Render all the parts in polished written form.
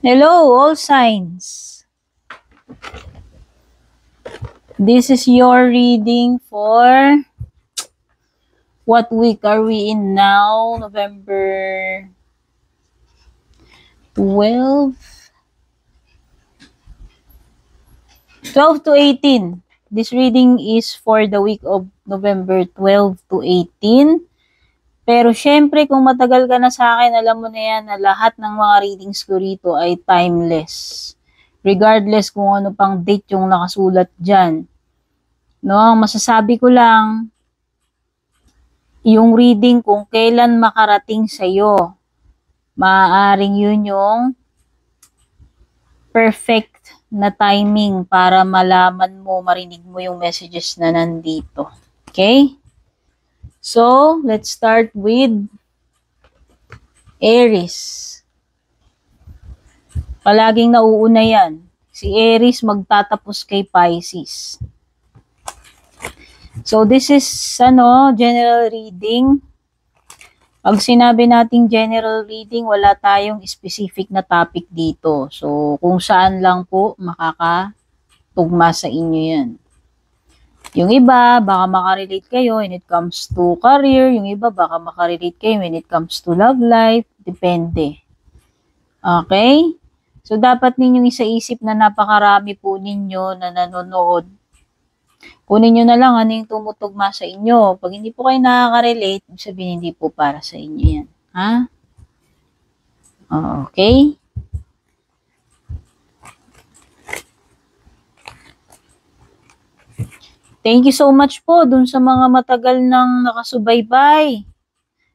Hello, all signs. This is your reading for what week are we in now? November 12? 12 to 18. This reading is for the week of November 12 to 18. Pero syempre, kung matagal ka na sa akin, alam mo na yan na lahat ng mga readings ko rito ay timeless. Regardless kung ano pang date yung nakasulat dyan. No, ang masasabi ko lang, yung reading kung kailan makarating sa'yo, maaaring yun yung perfect na timing para malaman mo, marinig mo yung messages na nandito. Okay? So, let's start with Aries. Palaging nauuna yan. Si Aries magtatapos kay Pisces. So, this is, general reading. Pag sinabi nating general reading, wala tayong specific na topic dito. So, kung saan lang po makakatugma sa inyo yan. Yung iba, baka makarelate kayo when it comes to career. Yung iba, baka makarelate kayo when it comes to love life. Depende. Okay? So, dapat ninyong isaisip na napakarami po ninyo na nanonood. Kunin nyo na lang ano yung tumutugma sa inyo. Pag hindi po kayo nakaka-relate, sabihin hindi po para sa inyo yan. Ha? Okay? Thank you so much po dun sa mga matagal nang nakasubaybay.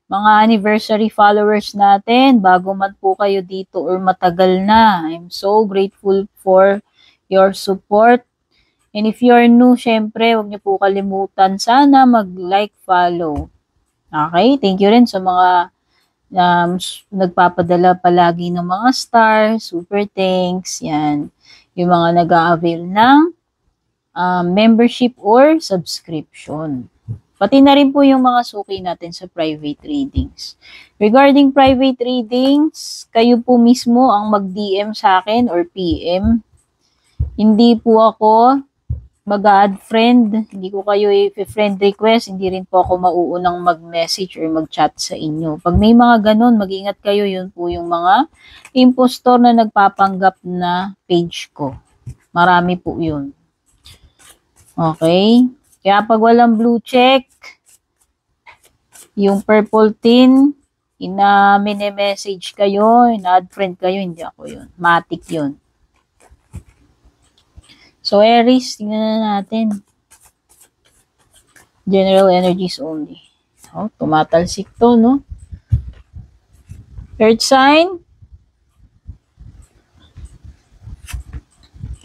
Mga anniversary followers natin, bago man po kayo dito or matagal na. I'm so grateful for your support. And if you're new, syempre, huwag niyo po kalimutan sana mag-like, follow. Okay? Thank you rin sa mga nagpapadala palagi ng mga stars, super thanks, yan. Yung mga nag-a-avail ng membership or subscription. Pati na rin po yung mga suki natin sa private readings. Regarding private readings, kayo po mismo ang mag-DM sa akin or PM. Hindi po ako mag-add friend, hindi ko kayo i-friend request, hindi rin po ako mauunang mag-message or mag-chat sa inyo. Pag may mga ganun, mag-ingat kayo, yun po yung mga impostor na nagpapanggap na page ko. Marami po yun. Okay? Kaya pag walang blue check, yung purple tin, message kayo, ina-add friend kayo, hindi ako yun. Matic yun. So, Aries, tingnan na natin. General energies only. Oh, tumatalsik to, no? Earth sign.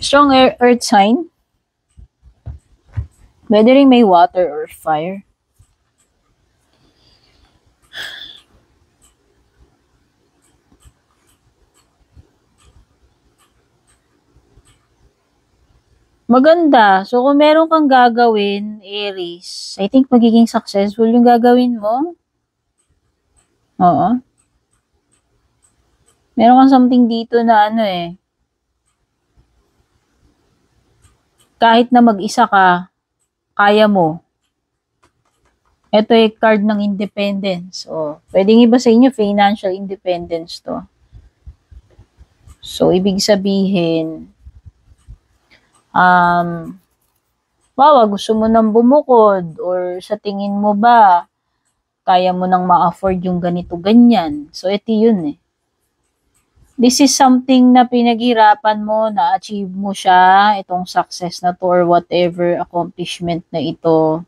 Strong earth sign. Pwede rin may water or fire. Maganda. So, kung meron kang gagawin, Aries, I think magiging successful yung gagawin mo. Oo. Meron kang something dito na kahit na mag-isa ka, kaya mo. Ito ay card ng independence. So, pwedeng iba sa inyo, financial independence to. So, ibig sabihin, gusto mo nang bumukod or sa tingin mo ba, kaya mo nang ma-afford yung ganito, ganyan. So, ito yun eh. This is something na pinaghirapan mo, na-achieve mo siya, itong success na to or whatever accomplishment na ito,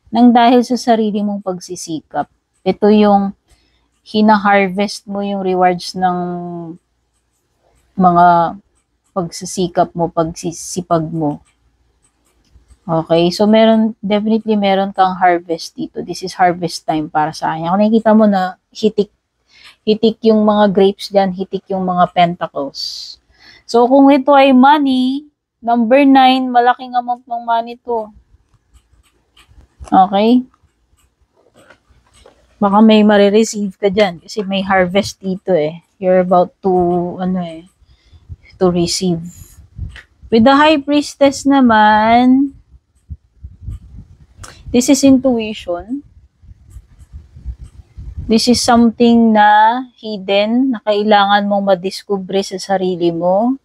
nang dahil sa sarili mong pagsisikap. Ito yung hina-harvest mo yung rewards ng mga pagsisikap mo, pagsisipag mo. Okay, so definitely meron kang harvest dito. This is harvest time para sa akin. Kung nakikita mo na hitik yung mga grapes dyan, hitik yung mga pentacles. So, kung ito ay money, number 9, malaking amount ng money to. Okay? Baka may marireceive ka dyan kasi may harvest dito eh. You're about to, to receive. With the High Priestess naman, this is intuition. This is something na hidden, na kailangan mong madiskubre sa sarili mo.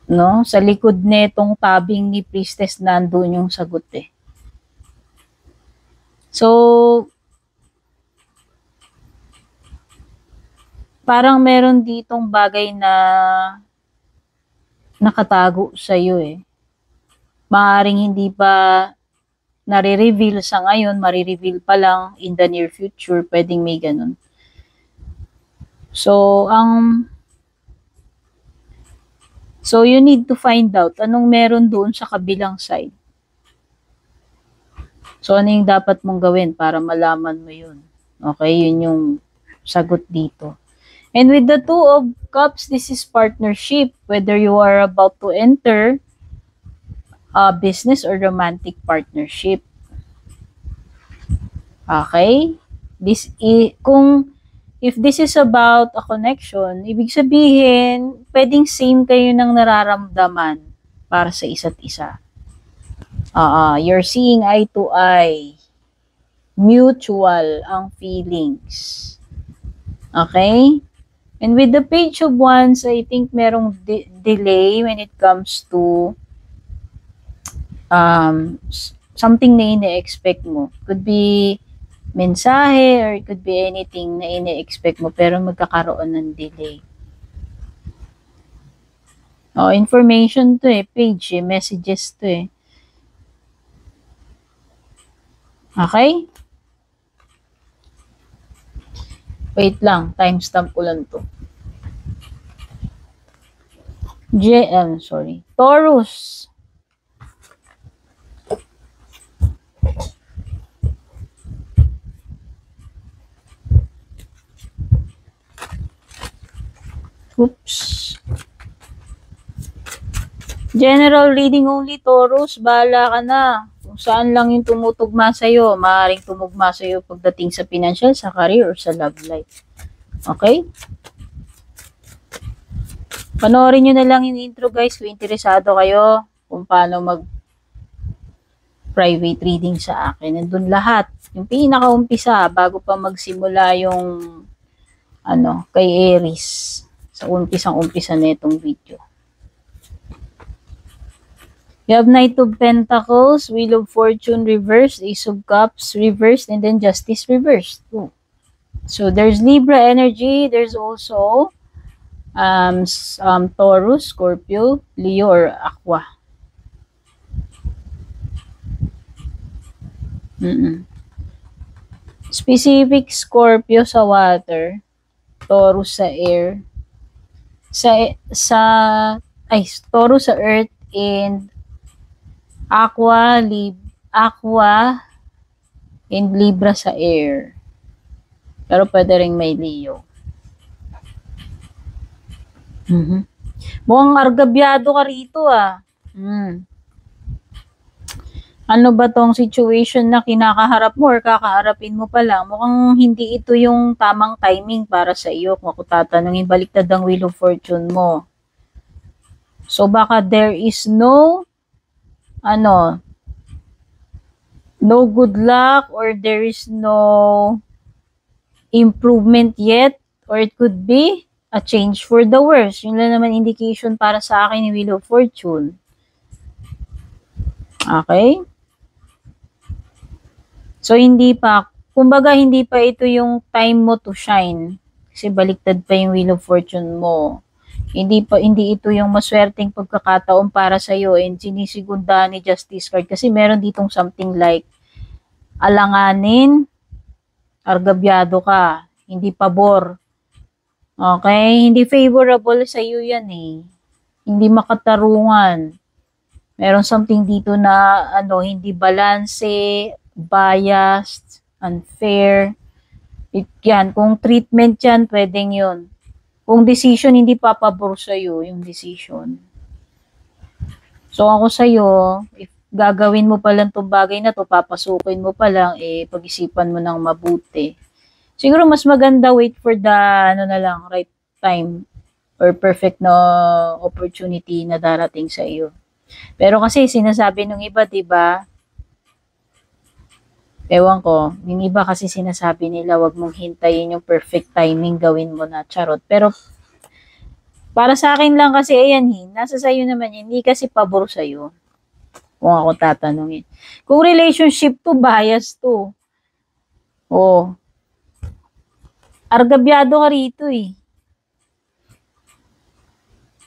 No? Sa likod netong tabing ni Priestess, nandun yung sagot eh. So, parang meron ditong bagay na nakatago sa'yo eh. Maaring hindi pa nare-reveal sa ngayon, marireveal pa lang in the near future, pwedeng may ganun. So, you need to find out anong meron doon sa kabilang side. So, ano yung dapat mong gawin para malaman mo yun? Okay, yun yung sagot dito. And with the Two of Cups, this is partnership. Whether you are about to enter a business or romantic partnership. Okay? If this is about a connection, ibig sabihin, pwedeng same kayo ng nararamdaman para sa isa't isa. You're seeing eye to eye. Mutual ang feelings. Okay? And with the Page of Wands, I think merong delay when it comes to something na ine-expect mo. Could be mensahe or it could be anything na ine-expect mo pero magkakaroon ng delay. Information to eh. Page eh. Messages to eh. Okay? Wait lang. Timestamp ko lang to. Taurus. Oops. General reading only, Taurus. Bahala ka na. Kung saan lang yung tumutugma sa'yo. Maaaring tumugma sa'yo pagdating sa financial, sa career, or sa love life. Okay? Panoorin nyo na lang yung intro guys kung interesado kayo kung paano mag-private reading sa akin. Nandun lahat. Yung pinakaumpisa bago pa magsimula yung kay Aries. Sa umpisang-umpisa na itong video. You have Knight of Pentacles, Wheel of Fortune reversed, Ace of Cups reversed, and then Justice reversed. Ooh. So there's Libra energy. There's also Taurus, Scorpio, Leo, or Aqua. Specific Scorpio sa water, Taurus sa air, Taurus sa earth, and Aqua and Libra sa air. Pero pwede rin may Leo. Mukhang argabyado ka rito ah. Ano ba tong situation na kinakaharap mo or kakaharapin mo pa lang? Mukhang hindi ito yung tamang timing para sa iyo kung ako tatanungin, baliktad ang Wheel of Fortune mo. So baka there is no good luck or there is no improvement yet, or it could be a change for the worse. Yun lang naman indication para sa akin ni Wheel of Fortune. Okay? So, kumbaga hindi pa ito yung time mo to shine. Kasi baliktad pa yung Wheel of Fortune mo. Hindi ito yung maswerteng pagkakataon para sa iyo, and sinisigunda ni Justice card kasi meron ditong something like alanganin, argabyado ka, hindi pabor. Okay? Hindi favorable sa iyo yan eh. Hindi makatarungan. Meron something dito na hindi balanse, biased, unfair. Yan, kung treatment yan, pwedeng yun. Kung decision, hindi papabor sa'yo yung decision. So, ako sa'yo, if gagawin mo pa lang itong bagay na to, papasukin mo pa lang, pag-isipan mo ng mabuti. Siguro mas maganda wait for the, right time. or perfect na opportunity na darating sa iyo. Pero kasi sinasabi nung iba, 'di ba? Ewan ko, yung iba kasi sinasabi nila, wag mong hintayin yung perfect timing, gawin mo na, charot. Pero para sa akin lang kasi, ayan, nasa sa'yo naman yun, hindi kasi pabor sa'yo. Kung ako tatanungin. Kung relationship to, bias to. Oh, argabyado ka rito eh.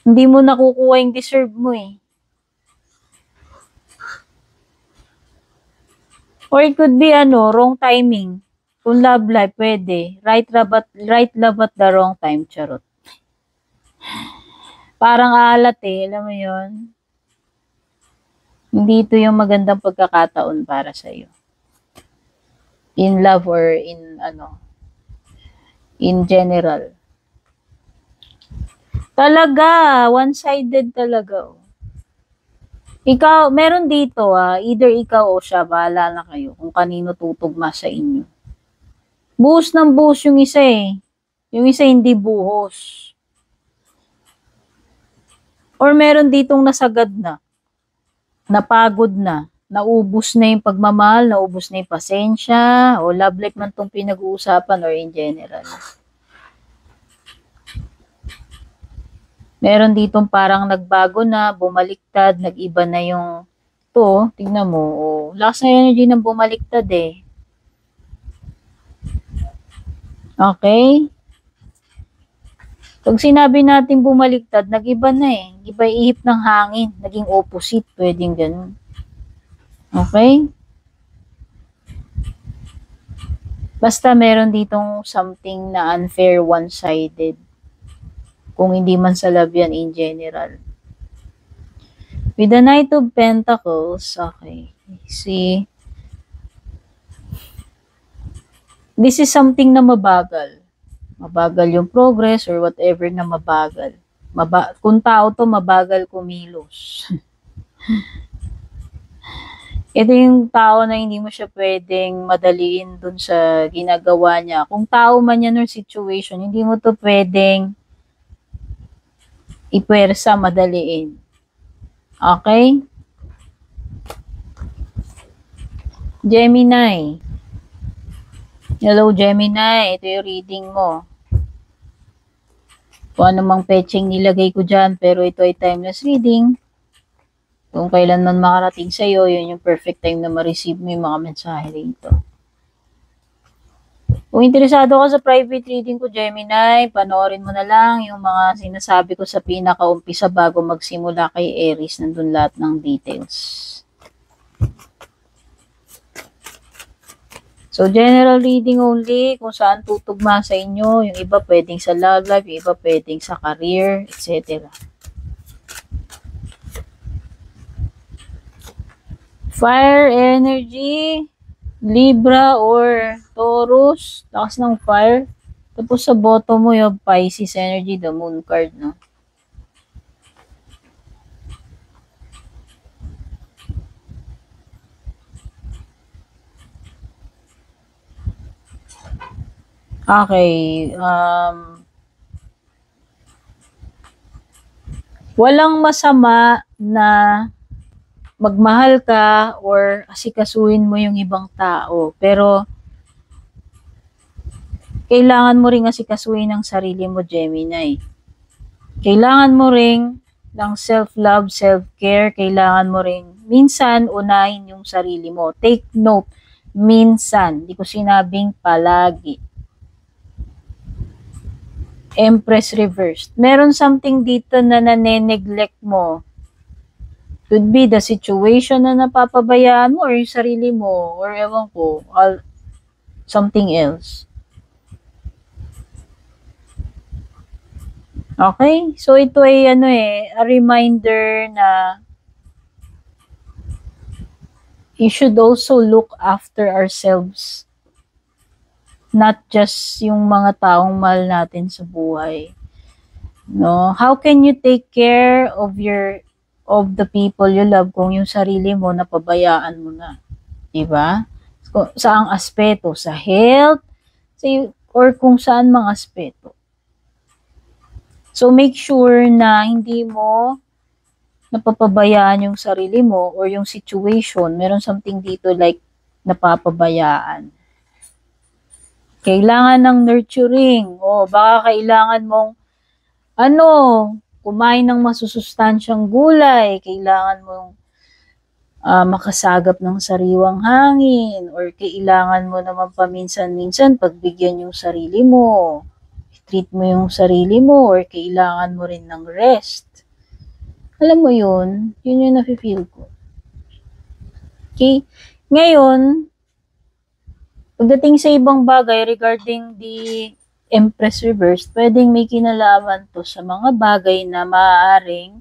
Hindi mo nakukuha yung deserve mo eh. Or it could be wrong timing. Kung love life, pwede. Right love at the wrong time, charot. Parang alat eh, alam mo yon. Hindi ito yung magandang pagkakataon para sa iyo. In love or in general. Talaga, one-sided talaga. Ikaw, meron dito either ikaw o siya, bahala na kayo kung kanino tutugma sa inyo. Buhos ng buhos yung isa eh. Yung isa hindi buhos. Or meron ditong nasagad na, napagod na, naubos na yung pagmamahal, naubos na yung pasensya, o love life man tong pinag-uusapan or in general. Meron ditong parang nagbago na, bumaliktad, nag-iba na yung to, tignan mo, lakas na energy ng bumaliktad eh. Okay? Pag sinabi natin bumaliktad, nag-iba na eh. Iba ihip ng hangin, naging opposite, pwedeng ganun. Okay? Basta meron ditong something na unfair, one-sided. Kung hindi man sa love yan in general. With the Knight of Pentacles, okay, see, this is something na mabagal. Mabagal yung progress or whatever na mabagal. Kung tao to, mabagal kumilos. Ito yung tao na hindi mo siya pwedeng madaliin dun sa ginagawa niya. Kung tao man yan or situation, hindi mo to pwedeng ipwersa, madaliin. Okay? Gemini. Hello, Gemini. Ito yung reading mo. Kung anumang petching nilagay ko dyan, pero ito ay timeless reading. Kung kailan man makarating sa'yo, yun yung perfect time na ma-receive mo yung mga mensahe dito. Kung interesado ka sa private reading ko, Gemini, panoorin mo na lang yung mga sinasabi ko sa pinakaumpisa bago magsimula kay Aries. Nandun lahat ng details. So, general reading only, kung saan tutugma sa inyo. Yung iba pwedeng sa love life, yung iba pwedeng sa career, etc. Fire energy, Libra or Taurus, lakas ng fire. Tapos sa bottom mo yung Pisces energy, the moon card, no? Okay, walang masama na magmahal ka or asikasuhin mo yung ibang tao. Pero, kailangan mo ring asikasuhin ang sarili mo, Gemini. Kailangan mo ring ng self-love, self-care. Kailangan mo ring minsan unahin yung sarili mo. Take note, minsan. Hindi ko sinabing palagi. Empress reversed. Meron something dito na nane-neglect mo. Could be the situation na napapabayaan mo or yung sarili mo or ewan ko, something else. Okay? So, ito ay a reminder na you should also look after ourselves. Not just yung mga taong mahal natin sa buhay. No? How can you take care of the people you love kung yung sarili mo napabayaan mo na? Diba? Saang aspeto? Sa health? Or kung saan mga aspeto? So, make sure na hindi mo napapabayaan yung sarili mo or yung situation. Meron something dito like napapabayaan. Kailangan ng nurturing. O, baka kailangan mong ano, kumain ng masusustansyang gulay. Kailangan mong makasagap ng sariwang hangin or kailangan mo naman paminsan-minsan pagbigyan yung sarili mo. Treat mo yung sarili mo or kailangan mo rin ng rest. Alam mo yun yung nafe-feel ko. Okay? Ngayon, pagdating sa ibang bagay regarding the Empress Reverse, pwedeng may kinalaman to sa mga bagay na maaaring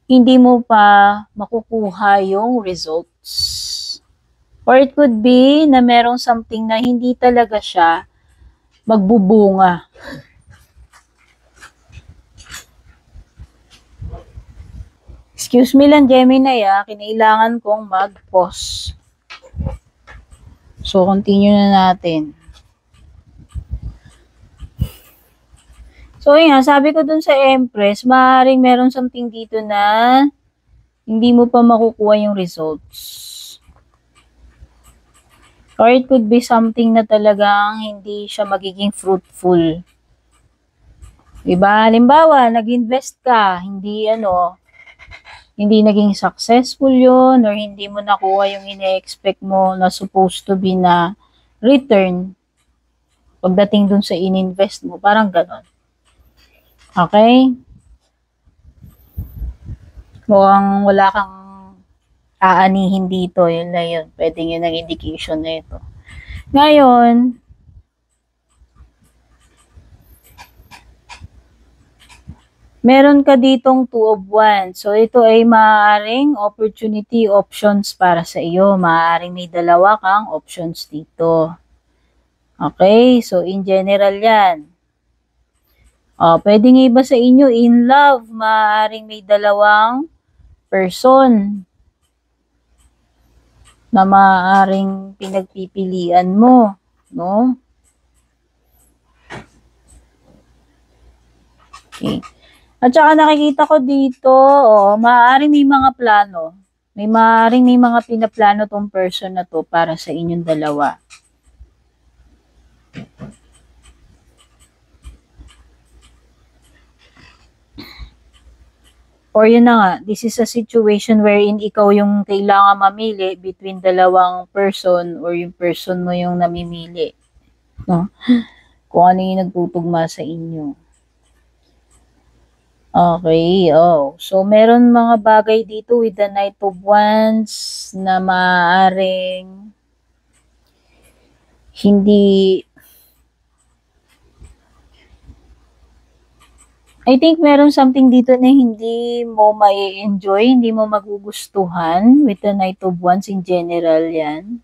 hindi mo pa makukuha yung results. Or it could be na merong something na hindi talaga siya magbubunga. Excuse me lang, Gemini, kinailangan kong mag-pause. So, continue na natin. So, yun, sabi ko dun sa Empress, maaaring meron something dito na hindi mo pa makukuha yung results. Or it could be something na talagang hindi siya magiging fruitful. Diba? Halimbawa, nag-invest ka, hindi naging successful yun or hindi mo nakuha yung ine-expect mo na supposed to be na return pagdating dun sa in-invest mo. Parang ganon. Okay? Mukhang wala kang aanihin dito. Yun na yun. Pwedeng yun ang indication na ito. Ngayon, meron ka ditong 2 of Wands. So, ito ay maaaring opportunity options para sa iyo. Maaaring may dalawa kang options dito. Okay? So, in general yan. Pwedeng iba sa inyo, in love, maaaring may dalawang person na maaaring pinagpipilian mo. No? Okay. At saka nakikita ko dito, maaaring may mga plano. Maaaring may mga pinaplano tong person na to para sa inyong dalawa. Or yun na nga, this is a situation wherein ikaw yung kailangan mamili between dalawang person or yung person mo yung namimili. No? Kung ano yung nagtutugma sa inyo. Okay, So, meron mga bagay dito with the Knight of Wands na maaaring hindi... I think meron something dito na hindi mo mai-enjoy, hindi mo magugustuhan with the Knight of Wands in general yan.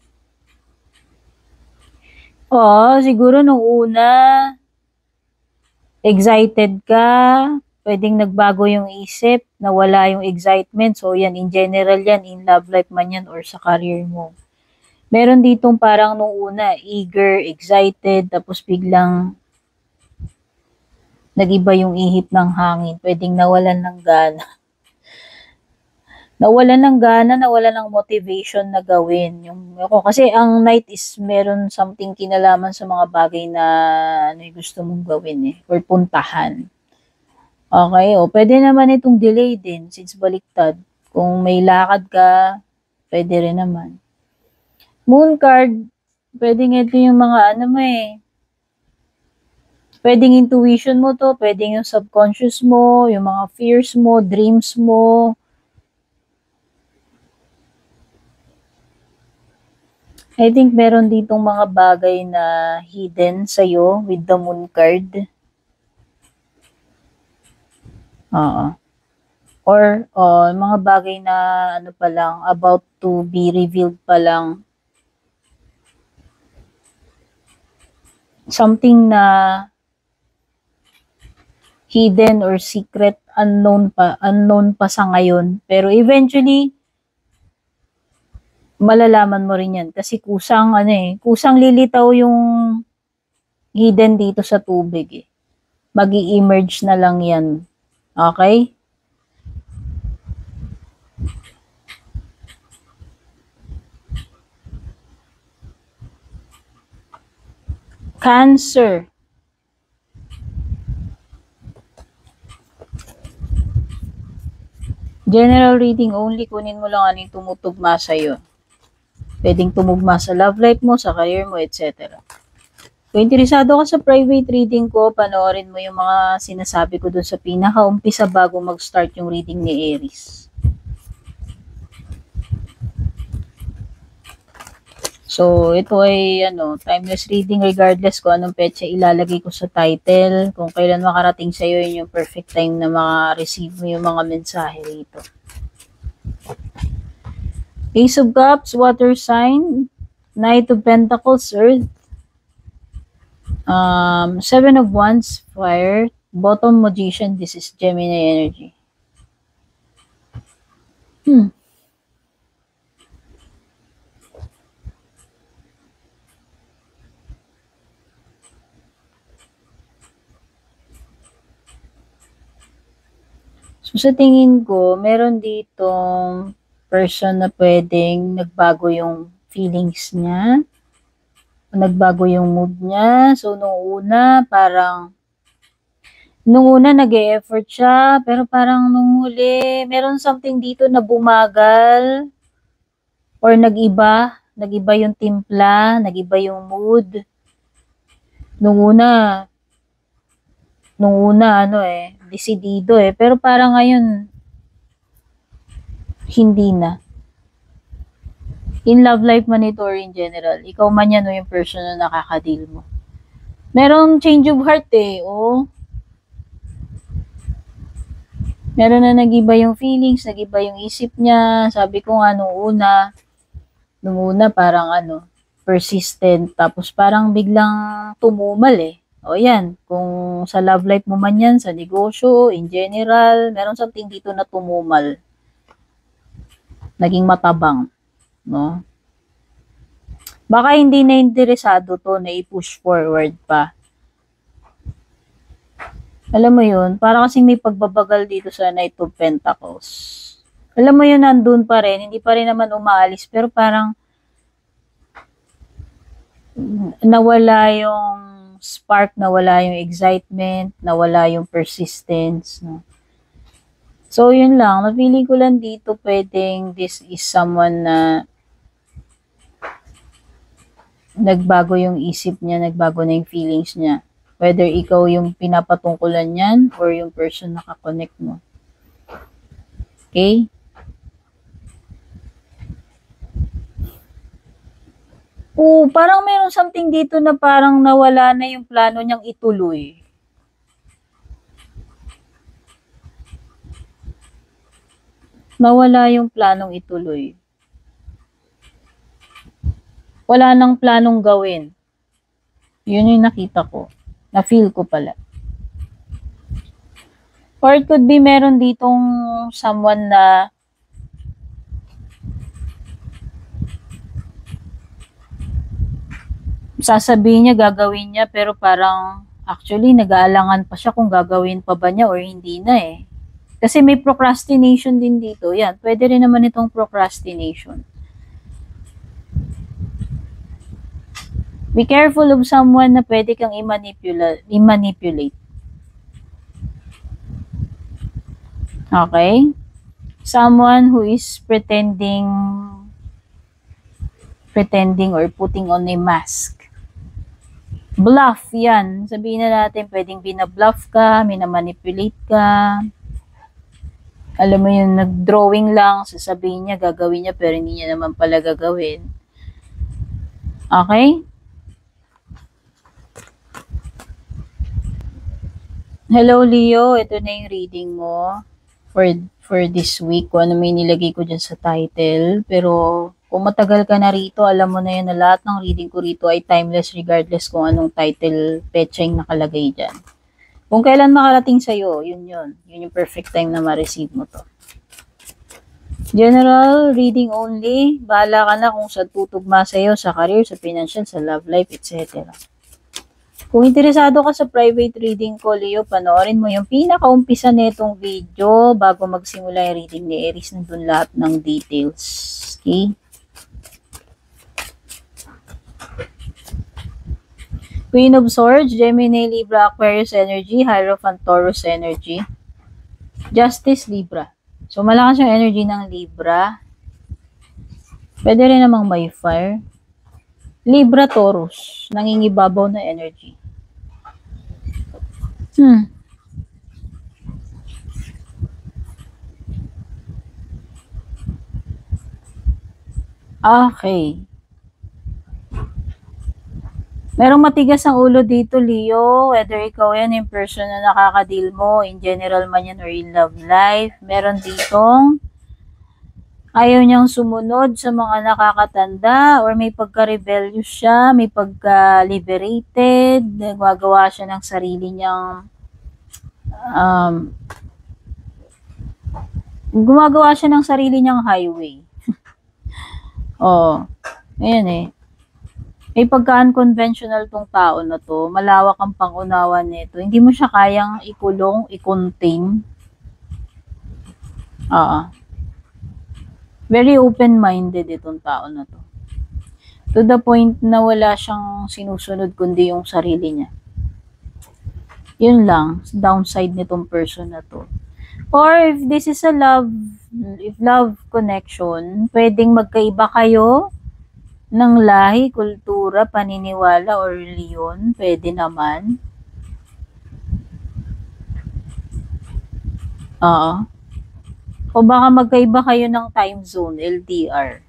Siguro nung una, excited ka, pwedeng nagbago yung isip, nawala yung excitement. So, yan, in general yan, in love life man yan or sa career mo. Meron ditong parang nung una, eager, excited, tapos biglang nag-iba yung ihip ng hangin. Pwedeng nawalan ng gana. Nawalan ng motivation na gawin. Kasi ang night is meron something kinalaman sa mga bagay na gusto mong gawin or puntahan. Okay, pwede naman itong delay din since baliktad. Kung may lakad ka, pwede rin naman. Moon card, pwedeng ito yung mga pwedeng intuition mo to, pwedeng yung subconscious mo, yung mga fears mo, dreams mo. I think meron ditong mga bagay na hidden sa'yo with the moon card. Or mga bagay na pa lang, about to be revealed pa lang. Something na hidden or secret, unknown pa sa ngayon. Pero eventually, malalaman mo rin yan. Kasi kusang lilitaw yung hidden dito sa tubig Mag-i-emerge na lang yan. Okay? Cancer. General reading only, kunin mo lang ano yung tumutugma sa'yo. Pwedeng tumugma sa love life mo, sa career mo, etc. Kung interesado ka sa private reading ko, panoorin mo yung mga sinasabi ko dun sa pinaka-umpisa bago mag-start yung reading ni Aries. So, ito ay timeless reading regardless kung anong petsa ilalagay ko sa title. Kung kailan makarating sa'yo, yun yung perfect time na maka-receive mo yung mga mensahe rito. Ace of Cups, water sign. Knight of Pentacles, earth. Seven of Wands, fire. Bottom, magician, this is Gemini energy. So, sa tingin ko, meron ditong person na pwedeng nagbago yung feelings niya, nagbago yung mood niya. So, nung una nag-e-effort siya, pero parang nung huli, meron something dito na bumagal or nag-iba yung timpla, nag-iba yung mood. Nung una desidido pero parang ngayon, hindi na. In love life man ito or in general, ikaw man yan o yung person na nakaka-deal mo. Merong change of heart oh. Meron na nag-iba yung feelings, nag-iba yung isip niya. Sabi ko nga nung una parang persistent, tapos parang biglang tumumal O yan, kung sa love life mo man yan, sa negosyo, in general, meron something dito na tumumal. Naging matabang, no? Baka hindi na interesado to na i-push forward pa. Alam mo yun, para kasing may pagbabagal dito sa Knight of Pentacles. Alam mo yun, nandun pa rin, hindi pa rin naman umaalis, pero parang nawala yung spark, nawala yung excitement, nawala yung persistence, no? So, yun lang. Napili ko lang dito, pwedeng this is someone na nagbago yung isip niya, nagbago na yung feelings niya. Whether ikaw yung pinapatungkulan niyan or yung person na kakonect mo. Okay? Parang meron something dito na parang nawala na yung plano niyang ituloy. Nawala yung planong ituloy. Wala nang planong gawin. Yun yung nakita ko. Na-feel ko pala. Or it could be meron ditong someone na sasabihin niya, gagawin niya, pero parang actually nag-aalangan pa siya kung gagawin pa ba niya or hindi na Kasi may procrastination din dito. Yan, pwede rin naman itong procrastination. Be careful of someone na pwede kang i-manipulate. Okay? Someone who is pretending or putting on a mask. Bluff, yan. Sabihin na natin, pwedeng binabluff ka, minamanipulate ka. Alam mo yun, nag-drawing lang, sasabihin niya, gagawin niya, pero hindi niya naman pala gagawin. Okay? Hello, Leo. Ito na yung reading mo for this week. Kung ano may nilagay ko dyan sa title. Pero kung matagal ka na rito, alam mo na yun na lahat ng reading ko rito ay timeless regardless kung anong title, petsa yung nakalagay dyan. Kung kailan makarating sa'yo, yun. Yun yung perfect time na ma-receive mo to. General, reading only. Bahala ka na kung saan tutugma sa'yo, sa career, sa financial, sa love life, etc. Kung interesado ka sa private reading ko, Leo, panoorin mo yung pinakaumpisa nitong video bago magsimula yung reading ni Aries. Nandun lahat ng details. Okay? Queen of Swords, Gemini, Libra, Aquarius energy, Hierophant, Taurus energy, Justice, Libra. So, malakas yung energy ng Libra. Pwede rin namang may fire. Libra, Taurus. Nangingibabaw na energy. Okay. Merong matigas ang ulo dito, Leo. Whether ikaw yan yung person na nakaka-deal mo, in general man yan or in love life. Meron ditong ayaw niyang sumunod sa mga nakakatanda or may pagka-rebellious siya, may pagka-liberated, gumagawa siya ng sarili niyang gumagawa siya ng sarili niyang highway. Oh, ayan eh. May pagka-unconventional tong tao na to. Malawak ang pangunawa nito. Hindi mo siya kayang ikulong, i-contain. Very open-minded itong tao na to. To the point na wala siyang sinusunod kundi yung sarili niya. Yun lang, downside nitong person na to. Or if this is a love connection, pwedeng magkaiba kayo ng lahi, kultura, paniniwala, or reliyon, pwede naman. O baka magkaiba kayo ng time zone, LDR.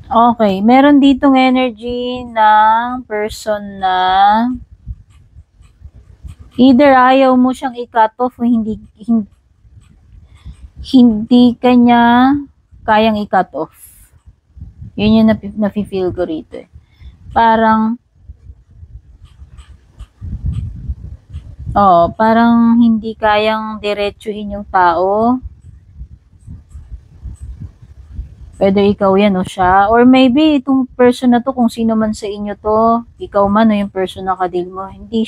Okay, meron ditong energy ng person na either ayaw mo siyang i-cut off o hindi kanya kayang i-cut off. Yun yung nafe-feel ko rito eh. Parang parang hindi kayang diretsuhin yung tao. Whether ikaw yan o siya. Or maybe itong person na to, kung sino man sa inyo to, ikaw man o yung person na kadil mo, hindi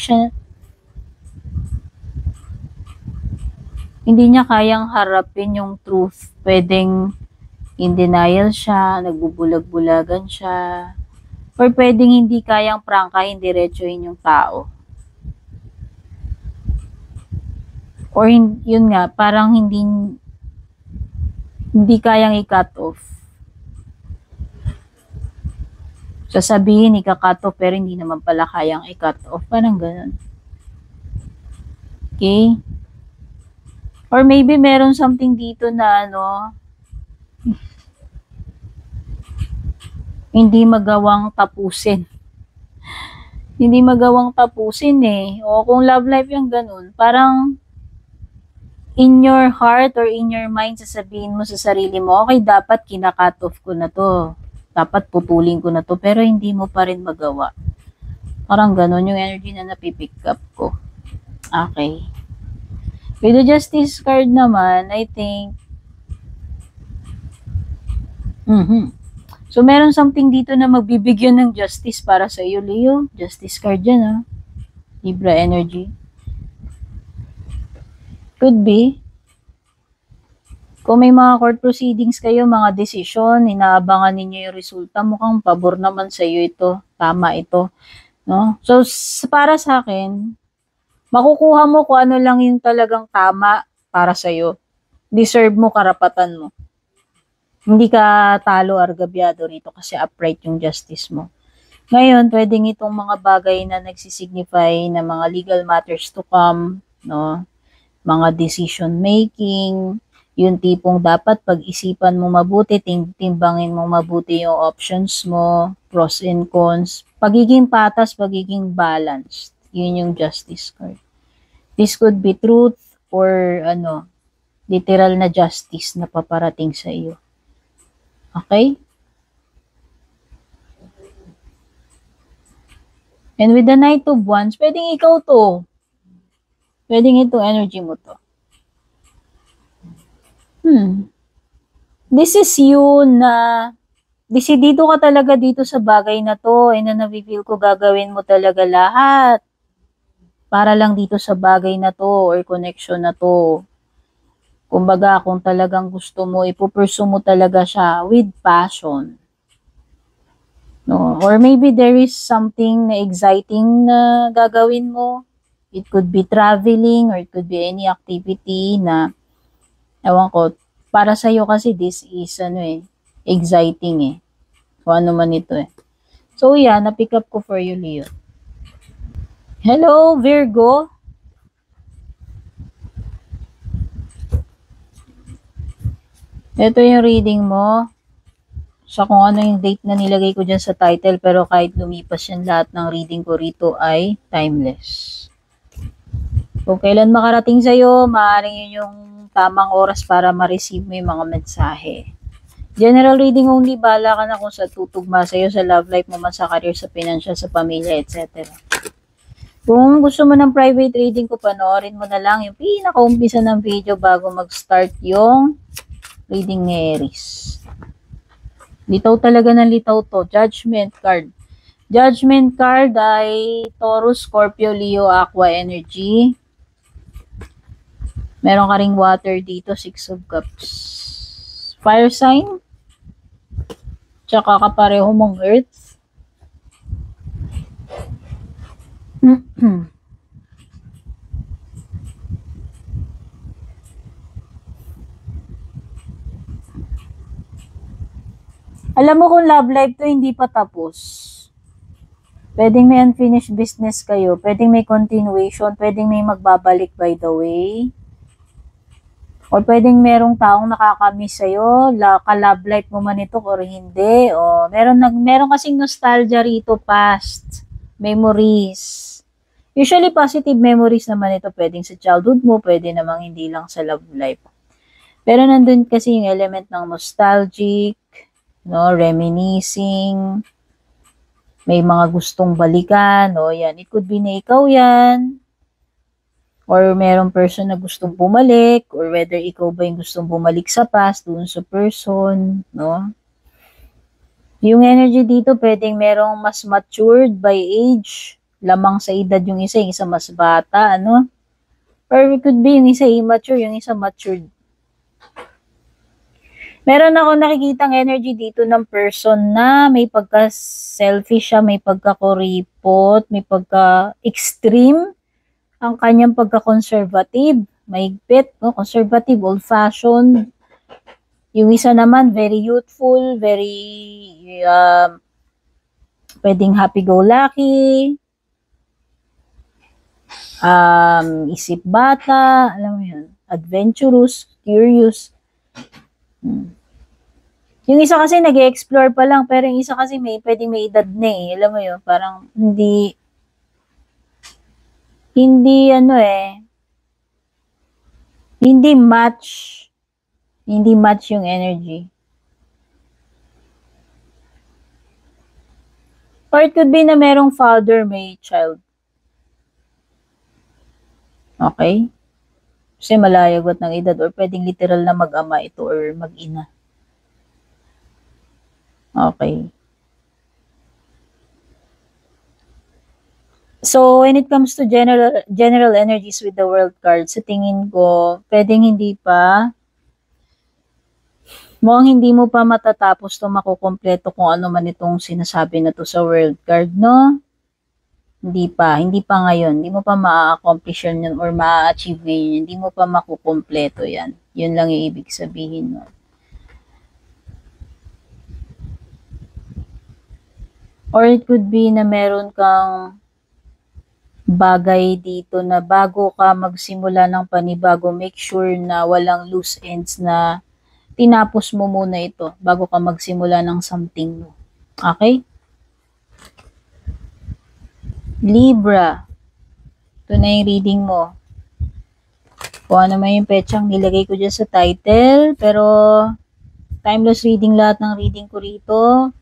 niya kayang harapin yung truth. Pwedeng in denial siya, nagbubulag-bulagan siya, or pwedeng hindi kayang prangkahin, diretsuhin yung tao. Or yun nga, parang hindi kayang i-cut off. Sasabihin, ika-cut off, pero hindi naman pala kayang i-cut off. Parang ganun. Okay? Or maybe meron something dito na hindi magawang tapusin. Hindi magawang tapusin eh. O kung love life yung ganun, parang in your heart or in your mind, sasabihin mo sa sarili mo, okay, dapat kina-cut off ko na to. Dapat putulin ko na to, pero hindi mo pa rin magawa. Parang ganun yung energy na napipick up ko. Okay. With the Justice card naman, I think, so meron something dito na magbibigyan ng justice para sa iyo, Leo. Justice card yan, Libra energy. Could be. Kung may mga court proceedings kayo, mga decision, inaabangan ninyo yung resulta, mukhang pabor naman sa iyo ito. Tama ito. No? So, para sa akin, makukuha mo kung ano lang yung talagang tama para sa iyo. Deserve mo, karapatan mo. Hindi ka talo, argabyado rito kasi upright yung justice mo. Ngayon, pwedeng itong mga bagay na nagsisignify na mga legal matters to come, no? Mga decision making, yung tipong dapat pag-isipan mo mabuti, timbangin mo mabuti yung options mo, pros and cons, pagiging patas, pagiging balanced. Yun yung justice card. This could be truth or literal na justice na paparating sa iyo. Okay? And with the Knight of Wands, pwedeng ikaw to. Pwedeng itong energy mo to. This is you na desidido ka talaga dito sa bagay na to, na nafe-feel ko gagawin mo talaga lahat para lang dito sa bagay na to or connection na to. Kumbaga, kung talagang gusto mo, ipupursue mo talaga siya with passion. No? Or maybe there is something na exciting na gagawin mo. It could be traveling or it could be any activity na, ewan ko, para sa'yo kasi this is, exciting Kung ano man ito So, yeah, na-pick up ko for you, Leo. Hello, Virgo. Ito yung reading mo. Sa kung ano yung date na nilagay ko dyan sa title, pero kahit lumipas yan, lahat ng reading ko rito ay timeless. Kung kailan makarating sa'yo, maaaring yun yung tamang oras para ma-receive mo yung mga mensahe. General reading only, bahala ka na kung sa tutugma sa'yo, sa love life mo man, sa career, sa financial, sa pamilya, etc. Kung gusto mo ng private reading ko, panoorin mo na lang yung pinaka-umpisa ng video bago mag-start yung reading ni Aries. Litaw talaga ng litaw to. Judgment card. Judgment card ay Taurus, Scorpio, Leo, Aqua energy. Meron ka ring water dito, 6 of Cups. Fire sign. Tsaka kapareho mong Earth. Alam mo kung love life to, hindi pa tapos. Pwedeng may unfinished business kayo. Pwedeng may continuation. Pwedeng may magbabalik by the way. O pwedeng merong taong nakakamiss sa'yo. Ka-love life mo man ito or hindi. O meron kasing nostalgia rito, past memories. Usually positive memories naman ito. Pwedeng sa childhood mo. Pwede namang hindi lang sa love life. Pero nandun kasi yung element ng nostalgic, reminiscing, may mga gustong balikan, yan. It could be na ikaw yan, or merong person na gustong bumalik, or whether ikaw ba yung gustong bumalik sa past, dun sa person, Yung energy dito, pwedeng merong mas matured by age, lamang sa edad yung isa mas bata, Or it could be yung isa immature, yung isa matured. Meron ako nakikitang energy dito ng person na may pagka-selfish siya, may pagka-kuripot, may pagka-extreme ang kanyang pagka-conservative, mahigpit, conservative, old-fashioned. Yung isa naman, very youthful, very, pwedeng happy-go-lucky, isip bata, alam mo yun, adventurous, curious. Yung isa kasi nag-explore pa lang, pero yung isa kasi pwedeng may edad na alam mo yun, parang hindi match yung energy. Or it could be na merong father, may child. Okay? Kasi malayagot ng edad or pwedeng literal na mag-ama ito or mag-ina. Okay. So, when it comes to general energies with the world card, sa tingin ko, pwedeng mukhang hindi mo pa matatapos to makukompleto kung ano man itong sinasabi na to sa world card, Hindi pa ngayon. Hindi mo pa ma-accomplish yun or ma-achieve ngayon. Hindi mo pa makukumpleto yan. Yun lang yung ibig sabihin nun. Or it could be na meron kang bagay dito na bago ka magsimula ng panibago, make sure na walang loose ends na tinapos mo muna ito bago ka magsimula ng something new. Okay? Libra. Ito na yung reading mo. Kung ano man yung petsang nilagay ko dyan sa title, pero timeless reading lahat ng reading ko rito.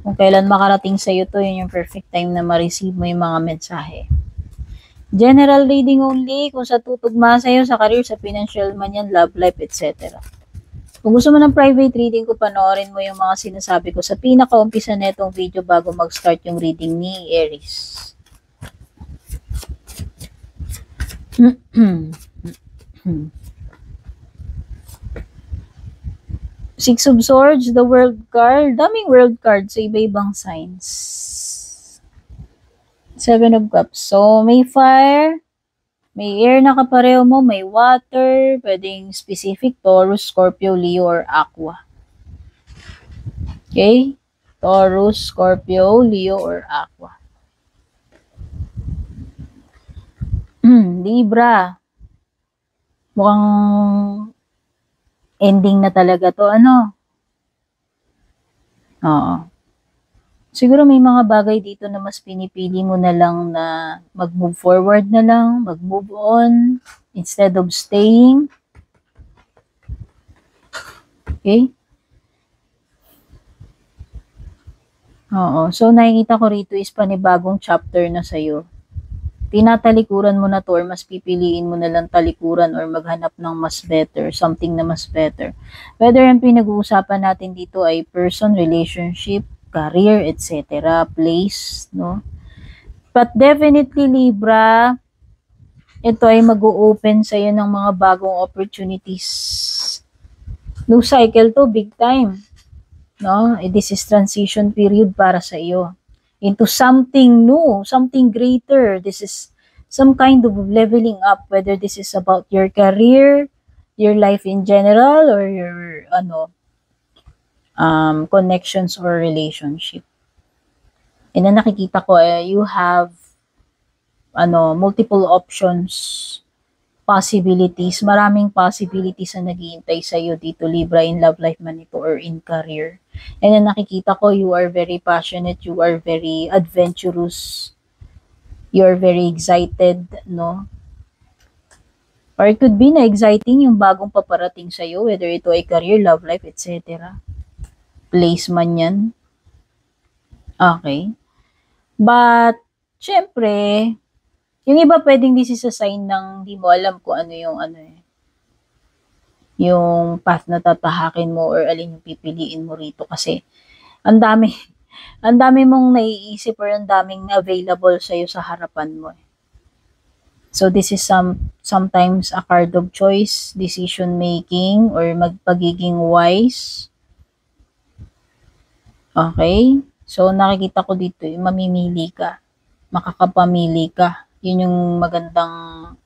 Kung kailan makarating sa'yo to, yun yung perfect time na ma-receive mo yung mga mensahe. General reading only, kung sa tutugma sa'yo, sa career, sa financial man yan, love life, etc. Kung gusto mo ng private reading ko, panoorin mo yung mga sinasabi ko sa pinaka-umpisa na itong video bago mag-start yung reading ni Aries. Six of Swords, the World card. Daming World card sa iba-ibang signs. Seven of Cups. So, may fire, may air na kapareho mo, may water, pwedeng specific, Taurus, Scorpio, Leo, or Aqua. Okay? Taurus, Scorpio, Leo, or Aqua. Libra. Mukhang ending na talaga to, ano? Oo. Siguro may mga bagay dito na mas pinipili mo na lang na mag-move forward na lang, mag-move on, instead of staying. Okay? Oo. So, nakikita ko rito is panibagong chapter na sa'yo. Tinatalikuran mo na to or mas pipiliin mo na lang talikuran or maghanap ng mas better, something na mas better. Whether ang pinag-uusapan natin dito ay person, relationship, career, etc., place, no? But definitely, Libra, ito ay mag-o-open sa'yo ng mga bagong opportunities. New cycle to, big time. No? This is transition period para sa iyo into something new, something greater. This is some kind of leveling up, whether this is about your career, your life in general, or your connections or relationship. And na nakikita ko, you have multiple options, possibilities, maraming possibilities na naghihintay sa iyo dito, Libra, in love life man ito or in career. And then nakikita ko, you are very passionate, you are very adventurous, you are very excited, no? Or it could be na exciting yung bagong paparating sa iyo, whether ito ay career, love life, etc. Place man yan. Okay. But, syempre, yung iba pwedeng this is a sign ng di mo alam kung ano yung path na tatahakin mo or alin yung pipiliin mo rito kasi ang dami mong naiisip or ang daming available sa iyo sa harapan mo. So this is sometimes a card of choice, decision making or magpagiging wise. Okay? So nakikita ko dito, mamimili ka, makakapamili ka. Yun yung magandang...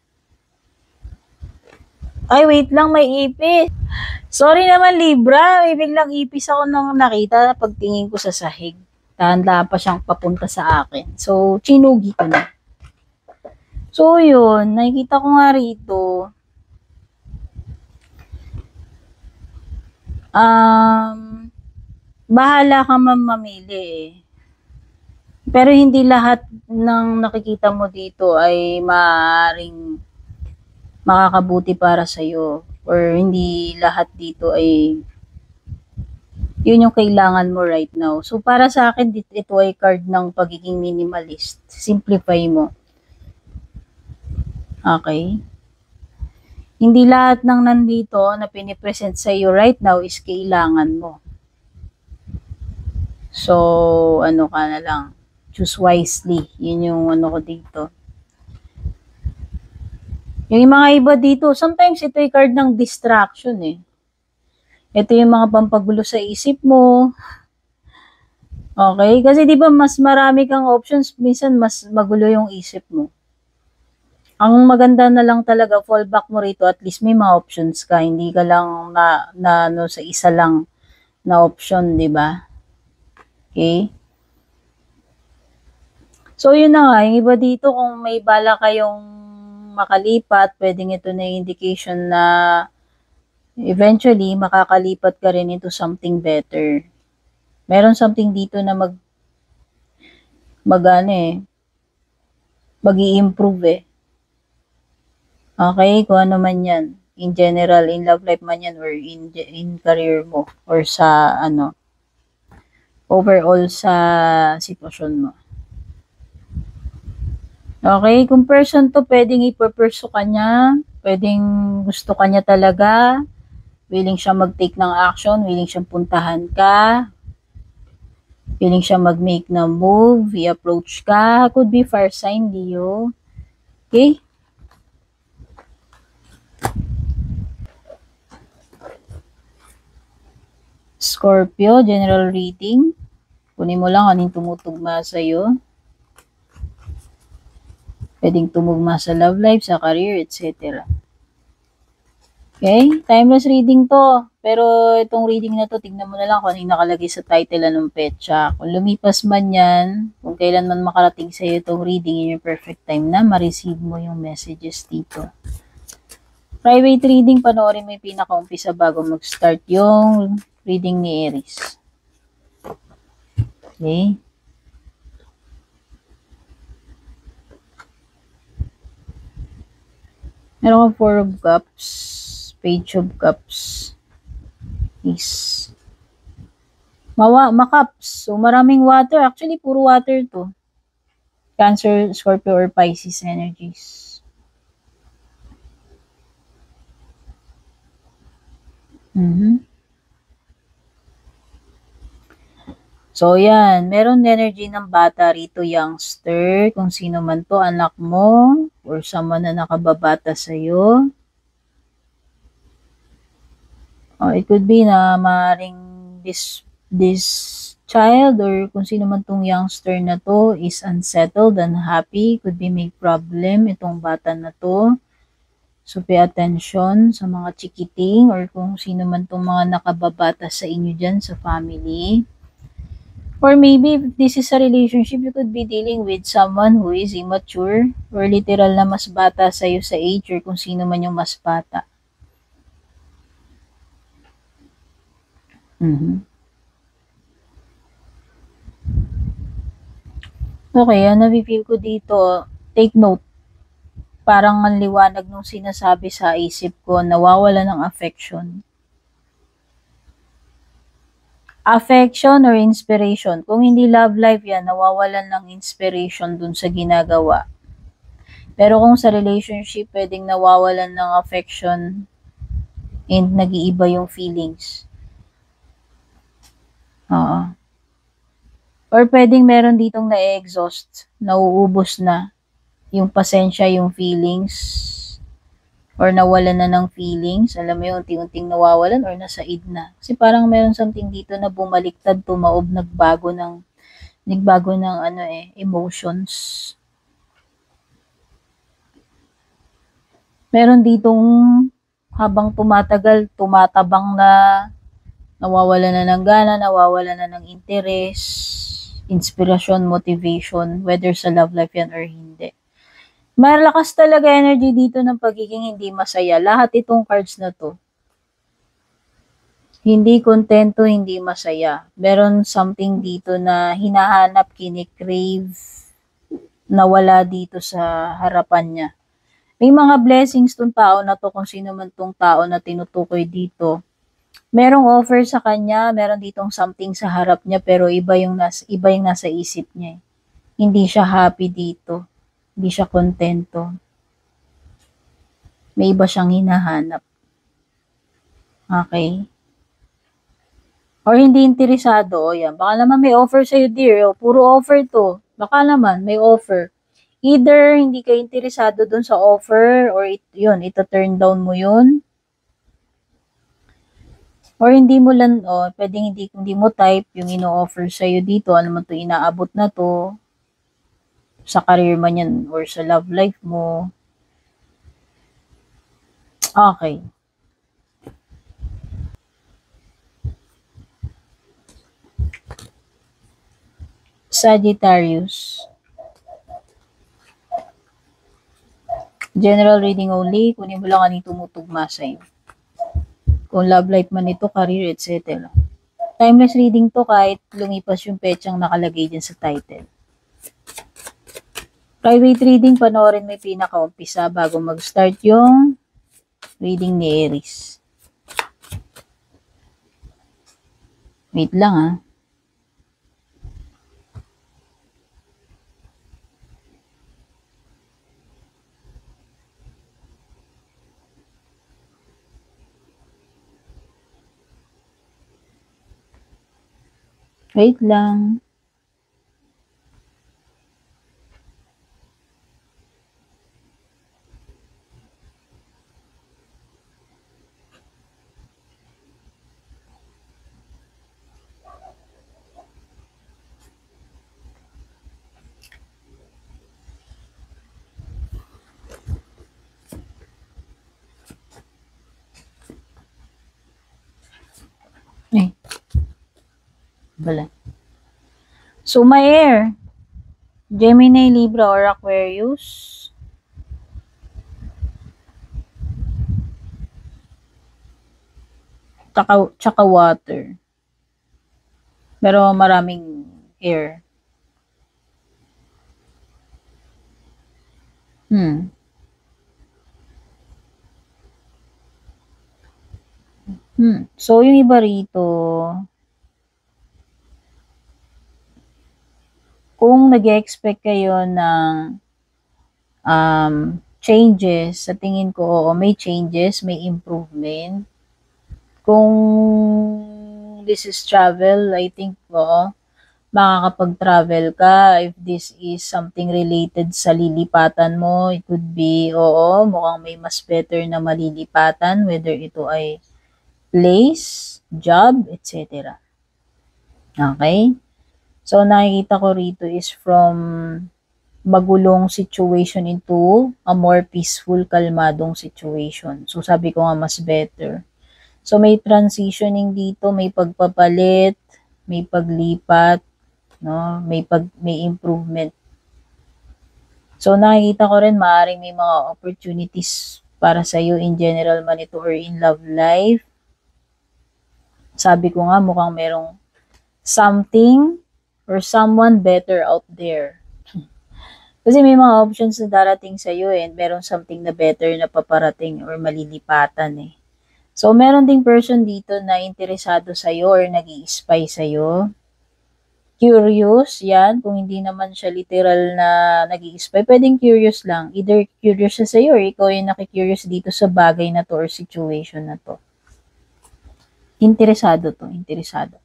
Ay, wait lang, may ipis. Sorry naman, Libra. May biglang ipis ako nang nakita pagtingin ko sa sahig. Tanda pa siyang papunta sa akin. So, chinugi ko na. So, yun. Nakikita ko nga rito. Bahala ka mamili eh. Pero hindi lahat ng nakikita mo dito ay maaaring makakabuti para sa iyo or hindi lahat dito ay yun yung kailangan mo right now. So para sa akin ito ay card ng pagiging minimalist. Simplify mo. Okay? Hindi lahat ng nandito na pinipresent sa iyo right now is kailangan mo. So ano ka na lang, choose wisely. Yun yung ko dito. Yung mga iba dito, sometimes ito yung card ng distraction eh. Ito yung mga pampagulo sa isip mo. Okay? Kasi di ba mas marami kang options, minsan mas magulo yung isip mo. Ang maganda na lang talaga, fallback mo rito, at least may mga options ka. Hindi ka lang na sa isa lang na option, di ba? Okay? So, yun na nga. Yung iba dito, kung may bala kayong makalipat, pwedeng ito na indication na eventually, makakalipat ka rin into something better. Meron something dito na mag-i-improve eh. Okay? Kung ano man yan. In general, in love life man yan or in career mo or sa overall sa sitwasyon mo. Okay, kung person to, pwedeng ipaperso ka niya, pwedeng gusto ka niya talaga, willing siya mag-take ng action, willing siyang puntahan ka, willing siya mag-make na move, i-approach ka, could be fire sign, Leo. Okay? Scorpio, general reading. Kunin mo lang anong tumutugma sa'yo. Pwedeng tumugma sa love life, sa career, etc. Okay? Timeless reading to. Pero itong reading na to, tignan mo na lang kung ano yung nakalagay sa title, anong petsa. Kung lumipas man yan, kung kailan man makarating sa'yo itong reading, in your perfect time na ma-receive mo yung messages dito. Private reading, panoorin mo yung pinaka-umpisa bago mag-start yung reading ni Aries. Okay? Meron kang 4 of Cups, Page of Cups, is Macaps. So, maraming water. Actually, puro water to. Cancer, Scorpio, or Pisces energies. So, yan. Meron energy ng bata rito, youngster. Kung sino man to, anak mo, or someone na nakababata sa'yo. It could be na maaaring this child or kung sino man tong youngster na to is unsettled, unhappy. Could be may problem itong bata na to. So, pay attention sa mga chikiting or kung sino man tong mga nakababata sa inyo dyan sa family. Or maybe if this is a relationship, you could be dealing with someone who is immature or literal na mas bata sa'yo sa age or kung sino man yung mas bata. Okay, ang nafe-feel ko dito, take note. Parang ang liwanag nung sinasabi sa isip ko, nawawala ng affection. Affection or inspiration. Kung hindi love life yan, nawawalan ng inspiration dun sa ginagawa. Pero kung sa relationship, pwedeng nawawalan ng affection and nag-iiba yung feelings. Or pwedeng meron ditong na-exhaust, nauubos na yung pasensya, yung feelings, or nawalan na ng feelings, alam mo yung unti-unting nawawalan or nasa id na. Kasi parang meron something dito na bumaliktad, tumaob, nagbago ng emotions. Meron ditong habang tumatagal, tumatabang na, nawawala na ng gana, nawawala na ng interest, inspiration, motivation, whether sa love life yan or hindi. Malakas talaga energy dito ng pagiging hindi masaya. Lahat itong cards na to. Hindi kontento, hindi masaya. Meron something dito na hinahanap, kinikrave, nawala dito sa harapan niya. May mga blessings tong tao na to, kung sino man tong tao na tinutukoy dito. Merong offer sa kanya, meron ditong something sa harap niya, pero iba yung nasa isip niya. Hindi siya happy dito. Hindi siya kontento. May iba siyang hinahanap. Okay? Or hindi interesado, o yan. Baka naman may offer sa'yo, dear. O, puro offer to. Baka naman may offer. Either hindi ka interesado dun sa offer or ita-turn down mo yun. Or hindi mo lang, pwedeng hindi mo type yung ino-offer sa'yo dito. Ano man to, inaabot na to. Sa career man yan or sa love life mo. Okay. Sagittarius. General reading only. Kunin mo lang anong tumutugma sa'yo. Kung love life man ito, career, etc. Timeless reading to kahit lumipas yung petsang nakalagay din sa title. Private reading, panoorin mo yung pinaka-umpisa bago mag-start yung reading ni Aries. Wait lang ha. Wait lang. Eh, bala. So, may air. Gemini, Libra, or Aquarius. Tsaka water. Pero maraming air. So, yung iba rito, kung nag-expect kayo ng changes, sa tingin ko, oo, may changes, may improvement. Kung this is travel, I think, oo, makakapag-travel ka. If this is something related sa lilipatan mo, it could be, oo, mukhang may mas better na malilipatan, whether ito ay place, job, etc. Okay? So, nakikita ko rito is from magulong situation into a more peaceful, kalmadong situation. So, sabi ko nga mas better. So, may transitioning dito, may pagpapalit, may paglipat, no? May improvement. So, nakikita ko rin maaaring may mga opportunities para sa iyo in general man ito or in love life. Sabi ko nga mukhang merong something or someone better out there. Kasi may mga options na darating sa iyo and merong something na better na paparating or malilipatan eh. So, meron ding person dito na interesado sa iyo or nag-i-spy sa iyo. Curious, yan. Kung hindi naman siya literal na nag-i-spy, pwedeng curious lang. Either curious siya sa iyo or ikaw yung nakikurious dito sa bagay na to or situation na to. Interesado to, interesado.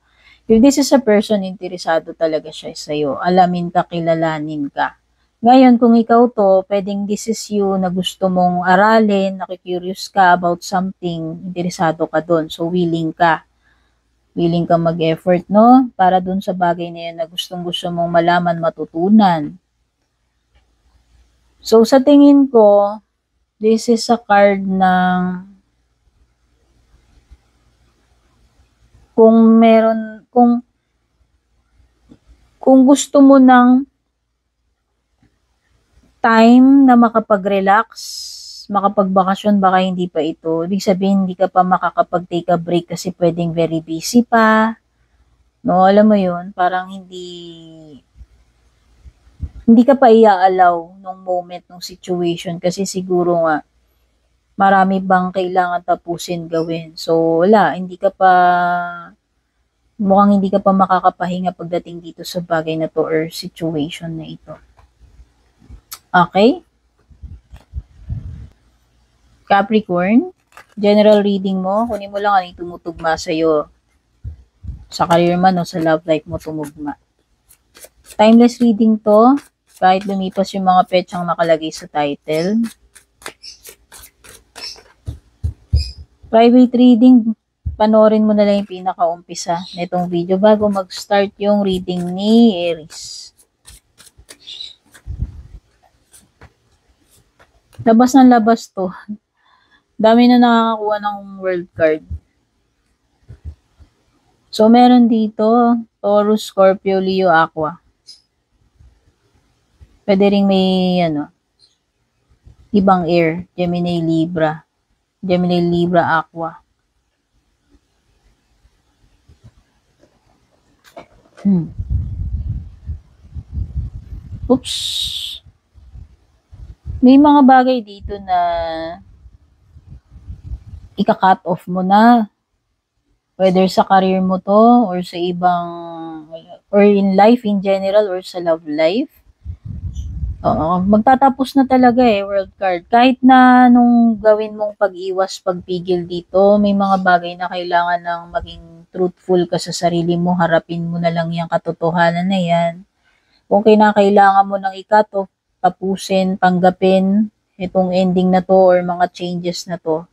If this is a person, interesado talaga siya sa iyo. Alamin ka, kilalanin ka. Ngayon, kung ikaw to, pwedeng this is you na gusto mong aralin, nakikurious ka about something, interesado ka doon. So, willing ka. Willing ka mag-effort, no? Para doon sa bagay na yun na gustong-gusto mong malaman, matutunan. So, sa tingin ko, this is a card ng kung gusto mo ng time na makapag-relax, makapagbakasyon, baka hindi pa ito. Ibig sabihin, hindi ka pa makakapag-take a break kasi pwedeng very busy pa. No, alam mo yun, parang hindi ka pa iaalaw nung moment, nung situation kasi siguro nga, marami bang kailangan tapusin gawin. So, wala, mukhang hindi ka pa makakapahinga pagdating dito sa bagay na to or situation na ito. Okay? Capricorn, general reading mo, kunin mo lang ano yung tumutugma sa'yo. Sa career man o sa love life mo tumugma. Timeless reading to, kahit lumipas yung mga petsang nakalagay sa title. Private reading, panoorin mo na lang yung pinakaumpisa nitong video bago mag-start yung reading ni Aries. Labas ng labas to. Dami na nakakakuha ng world card. So, meron dito, Taurus, Scorpio, Leo, Aqua. Pwede rin may, ibang air, Gemini, Libra. Gemini, Libra, Aqua. Oops. May mga bagay dito na ika-cut off mo na. Whether sa career mo to or sa ibang, or in life in general or sa love life. Oo, magtatapos na talaga world card. Kahit na nung gawin mong pag-iwas, pagpigil dito, may mga bagay na kailangan ng maging truthful ka sa sarili mo, harapin mo na lang yung katotohanan na yan. Kung kinakailangan mo ng i-cut off, tapusin, tanggapin itong ending na to or mga changes na to.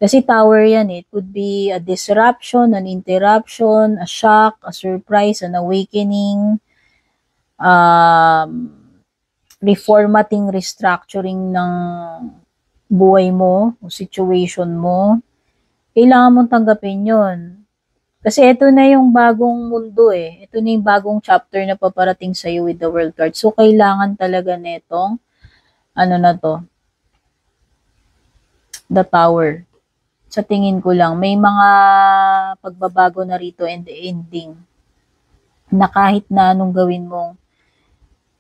Kasi tower yan, it could be a disruption, an interruption, a shock, a surprise, an awakening, reformatting, restructuring ng buhay mo, o situation mo. Kailangan mong tanggapin yon. Kasi ito na yung bagong mundo eh. Ito na yung bagong chapter na paparating sa'yo with the World card. So, kailangan talaga netong, ano na to, the Tower. Sa tingin ko lang, may mga pagbabago na rito and the ending na kahit na anong gawin mo,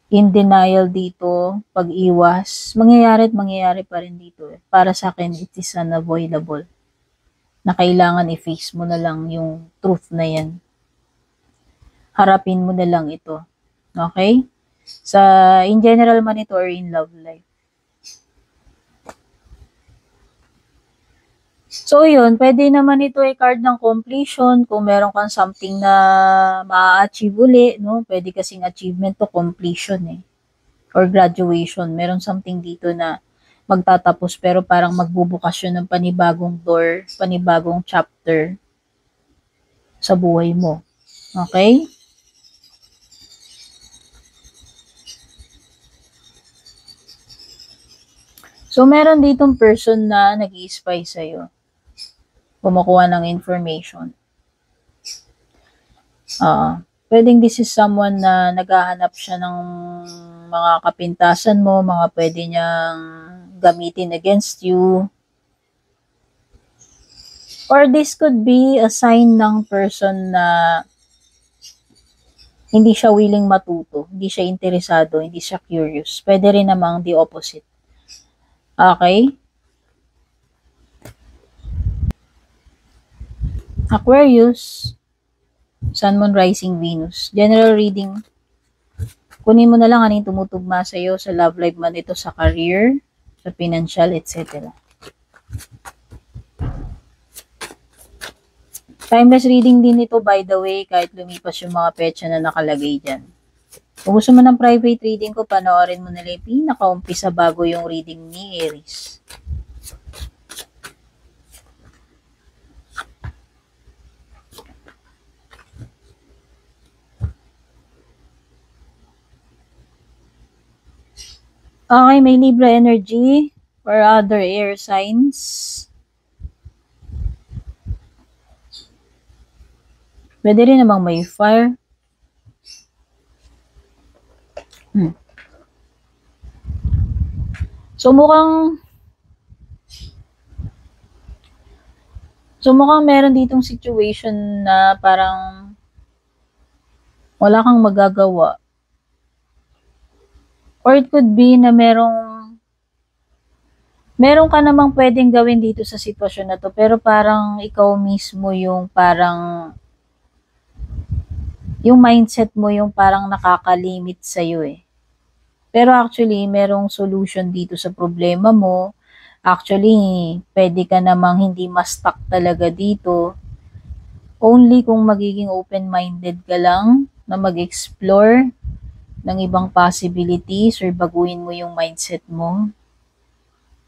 in denial dito, pag-iwas, mangyayari at mangyayari pa rin dito. Para sa akin, it is unavoidable. Na kailangan i-face mo na lang yung truth na yan. Harapin mo na lang ito. Okay? In general man ito or in love life. So, yun, pwede naman ito ay card ng completion. Kung meron kang something na ma-achieve uli, no? Pwede kasing achievement to completion eh. Or graduation. Meron something dito na magtatapos pero parang magbubukas yun ng panibagong door, panibagong chapter sa buhay mo. Okay? So, meron ditong person na nag-i-spy sa'yo. Kumukuha ng information. Pwedeng this is someone na naghahanap siya ng mga kapintasan mo, mga pwede niyang gamitin against you. Or this could be a sign ng person na hindi siya willing matuto, hindi siya interesado, hindi siya curious. Pwede rin namang the opposite. Okay? Aquarius, Sun, Moon, Rising, Venus. General reading. Kunin mo na lang anong tumutugma sa iyo sa love life man ito, sa career, sa financial, etc. Timeless reading din ito, by the way, kahit lumipas yung mga petsa na nakalagay dyan. Kung gusto mo ng private reading ko, panoorin mo na lang yung pinaka-umpisa bago yung reading ni Aries. Okay, may Libra energy or other air signs. Pwede rin namang may fire. So mukhang meron ditong situation na parang wala kang magagawa. Or it could be na meron ka namang pwedeng gawin dito sa sitwasyon na to, pero parang ikaw mismo yung parang yung mindset mo yung parang nakakalimit sa'yo eh. Pero actually, merong solution dito sa problema mo. Actually, pwede ka namang hindi ma-stuck talaga dito. Only kung magiging open-minded ka lang na mag-explore ng ibang possibilities or baguhin mo yung mindset mo.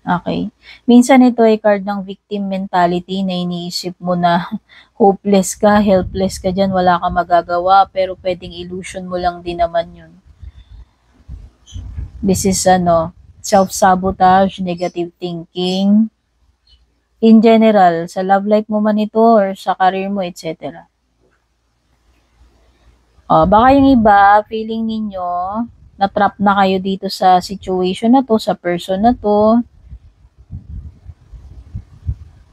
Okay. Minsan ito ay card ng victim mentality na iniisip mo na hopeless ka, helpless ka dyan, wala kang magagawa, pero pwedeng illusion mo lang din naman yun. This is self-sabotage, negative thinking. In general, sa love life mo man ito or sa career mo, etc. Baka yung iba, feeling ninyo, na-trap na kayo dito sa situation na to, sa person na to.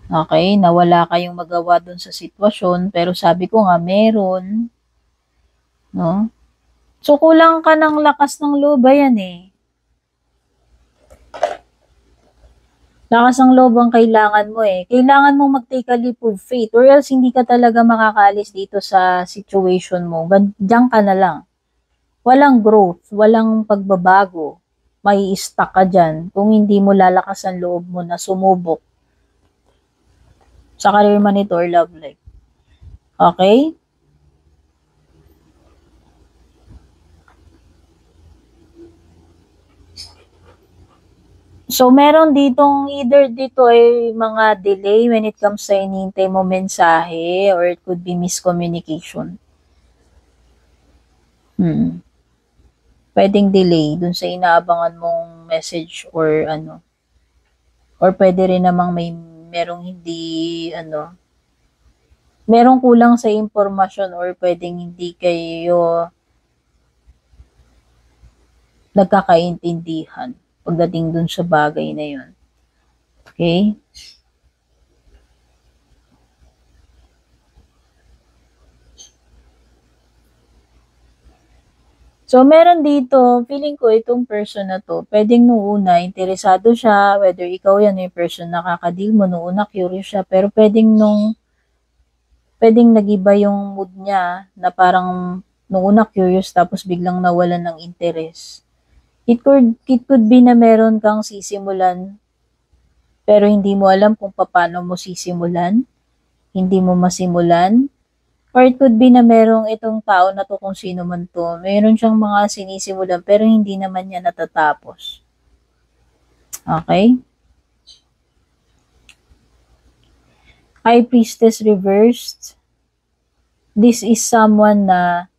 Okay, nawala kayong magawa dun sa sitwasyon, pero sabi ko nga, meron. No? So, kulang ka ng lakas ng loob, yan eh. Lakas ng loob ang kailangan mo eh. Kailangan mong mag-take a leap of faith or else hindi ka talaga makakaalis dito sa situation mo. Diyan ka na lang. Walang growth, walang pagbabago. May stuck ka dyan kung hindi mo lalakas ang loob mo na sumubok sa career man ito or love life. Okay? So, meron ditong either dito ay mga delay when it comes sa inintay mo mensahe or it could be miscommunication. Pwedeng delay dun sa inaabangan mong message or ano. Or pwede rin namang merong hindi merong kulang sa impormasyon or pwedeng hindi kayo nagkakaintindihan pagdating dun sa bagay na yun. Okay? So, meron dito, feeling ko itong person na to, pwedeng nung una, interesado siya, whether ikaw yan yung person na kakadil mo, nung una, curious siya, pero pwedeng nagiba yung mood niya, na parang nung una curious, tapos biglang nawalan ng interest. It could be na meron kang sisimulan, pero hindi mo alam kung paano mo sisimulan, hindi mo masimulan, or it could be na merong itong tao na to kung sino man to. Meron siyang mga sinisimulan pero hindi naman niya natatapos. Okay? High Priestess reversed. This is someone na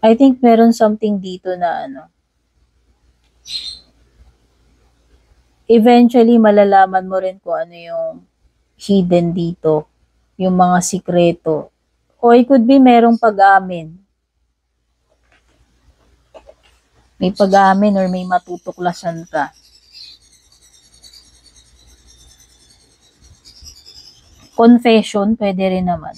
I think meron something dito na eventually malalaman mo rin kung ano yung hidden dito, yung mga sikreto. O it could be merong pag-amin. May pag-amin or may matutuklasan ka. Confession, pwede rin naman.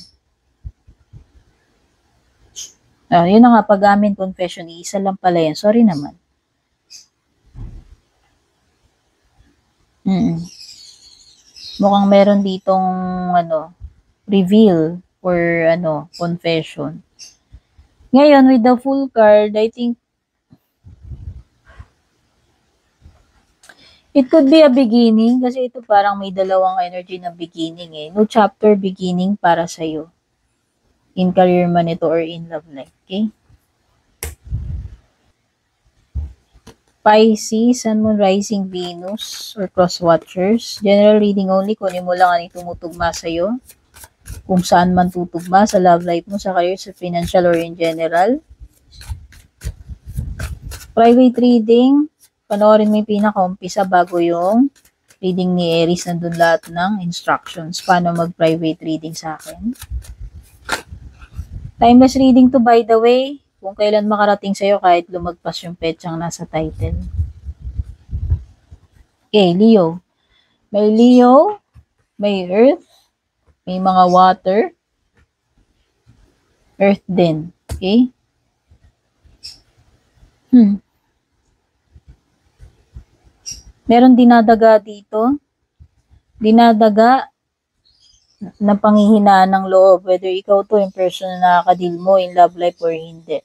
Yun na nga, pag-amin, confession, isa lang pala yan. Sorry naman. Mukhang meron ditong reveal or confession. Ngayon, with the full card, I think it could be a beginning kasi ito parang may dalawang energy na beginning eh. No chapter beginning para sa'yo. In career man ito or in love life. Okay? Pisces, Sun, Moon, Rising, Venus, or Cross Watchers. General reading only. Kunin mo lang ang tumutugma sa'yo. Kung saan man tutugma sa love life mo, sa career, sa financial, or in general. Private reading. Panoorin mo yung pinaka-umpisa bago yung reading ni Aries. Nandun lahat ng instructions. Paano mag-private reading sa akin. Timeless reading to, by the way. Kung kailan makarating sa'yo kahit lumagpas yung petsang nasa title. Okay, Leo. May Leo, may Earth, may mga water, Earth din. Okay? Meron dinadaga dito. Dinadaga na panghihinaan ng loob. Whether ikaw to, yung person na nakakadil mo in love life or hindi.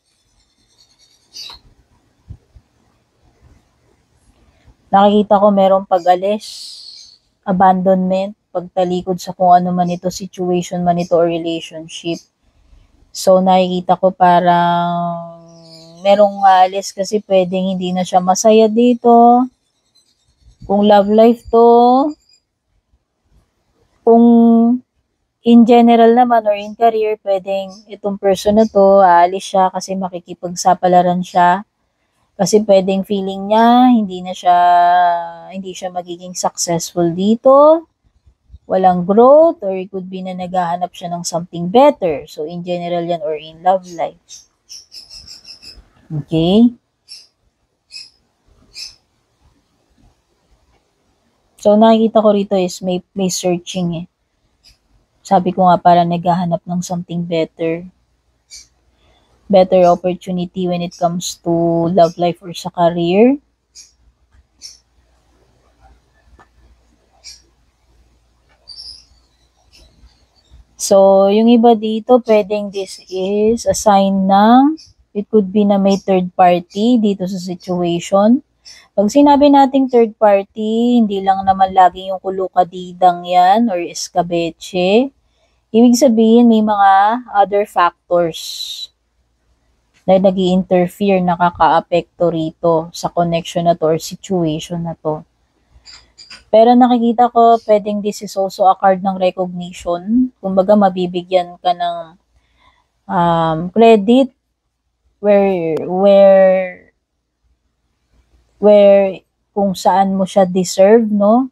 Nakikita ko merong pag-alis, abandonment, pagtalikod sa kung ano man ito, situation man ito or relationship. So, nakikita ko parang merong alis kasi pwedeng hindi na siya masaya dito. Kung love life to, kung in general naman or in career, pwedeng itong person na to, aalis siya kasi makikipagsapalaran siya. Kasi pwedeng feeling niya, hindi siya magiging successful dito. Walang growth, or it could be na naghahanap siya ng something better. So, in general yan, or in love life. Okay? So, nakikita ko rito is may searching eh. Sabi ko nga, para naghahanap ng something better. Better opportunity when it comes to love life or sa career. So, yung iba dito, pwedeng this is a sign ng, it could be na may third party dito sa situation. Pag sinabi nating third party, hindi lang naman lagi yung kulukadidang yan or escabeche. Ibig sabihin, may mga other factors na nag-i-interfere, nakaka-apekto rito sa connection na to or situation na to. Pero nakikita ko, pwedeng this is also a card ng recognition. Kumbaga, mabibigyan ka ng credit where kung saan mo siya deserve, no?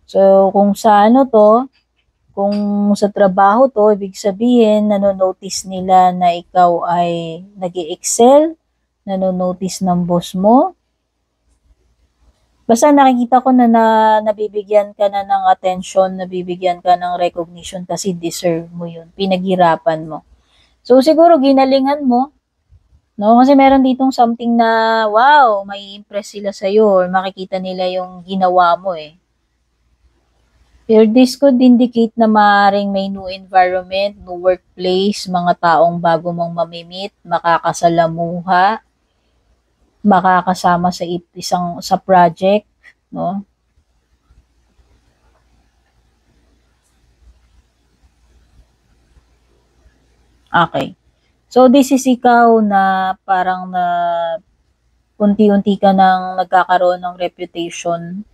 So, kung sa ano to, kung sa trabaho to, ibig sabihin, nanonotice nila na ikaw ay nag-i-excel, nanonotice ng boss mo. Basta nakikita ko na, nabibigyan ka na ng attention, nabibigyan ka ng recognition kasi deserve mo yun. Pinaghirapan mo. So, siguro ginalingan mo, no? Kasi meron ditong something na, wow, may impress sila sa'yo or makikita nila yung ginawa mo eh. Pero this could indicate na maaaring may new environment, new workplace, mga taong bago mong mamimit, makakasalamuha, makakasama sa sa project, no? Okay. So this is ikaw na parang na unti-unti ka nang nagkakaroon ng reputation.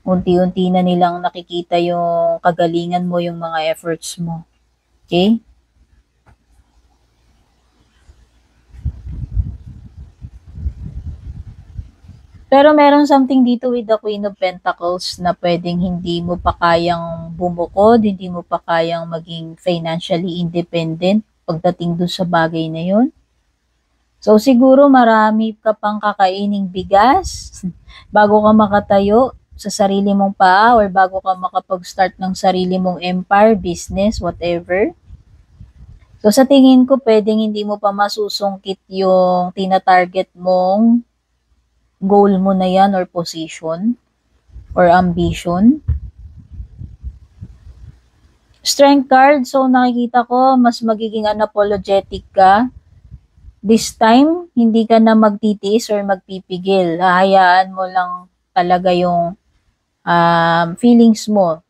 Unti-unti na nilang nakikita yung kagalingan mo, yung mga efforts mo. Okay? Pero meron something dito with the Queen of Pentacles na pwedeng hindi mo pa kayang bumukod, hindi mo pa kayang maging financially independent pagdating doon sa bagay na yun. So siguro marami ka pang kakaining bigas bago ka makatayo sa sarili mong paa or bago ka makapag-start ng sarili mong empire, business, whatever. So sa tingin ko, pwedeng hindi mo pa masusungkit yung tina-target mong goal mo na yan or position or ambition. Strength card, so nakikita ko mas magiging unapologetic ka. This time, hindi ka na magtitiis or magpipigil. Hahayaan mo lang talaga yung feelings mo.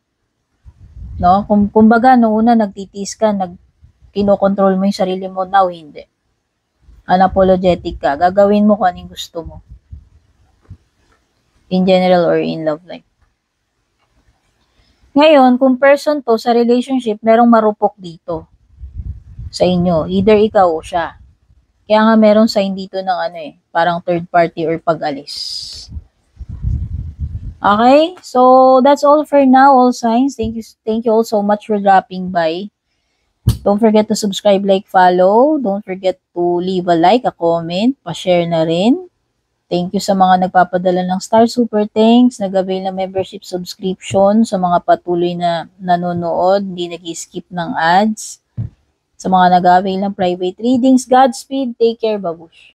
No? Kumbaga, noong una nagtitiis ka, kinokontrol mo yung sarili mo, now hindi. Unapologetic ka. Gagawin mo kung anong gusto mo. In general or in love life. Ngayon, kung person to sa relationship, merong marupok dito sa inyo. Either ikaw o siya. Kaya nga meron sign dito ng parang third party or pag-alis. Okay? So, that's all for now, all signs. Thank you all so much for dropping by. Don't forget to subscribe, like, follow. Don't forget to leave a like, a comment, pa-share na rin. Thank you sa mga nagpapadala ng Star Super Thanks, nag-avail na membership subscription, sa mga patuloy na nanonood, hindi nag-skip ng ads. Sa mga nag-avail ng private readings, Godspeed, take care, babush.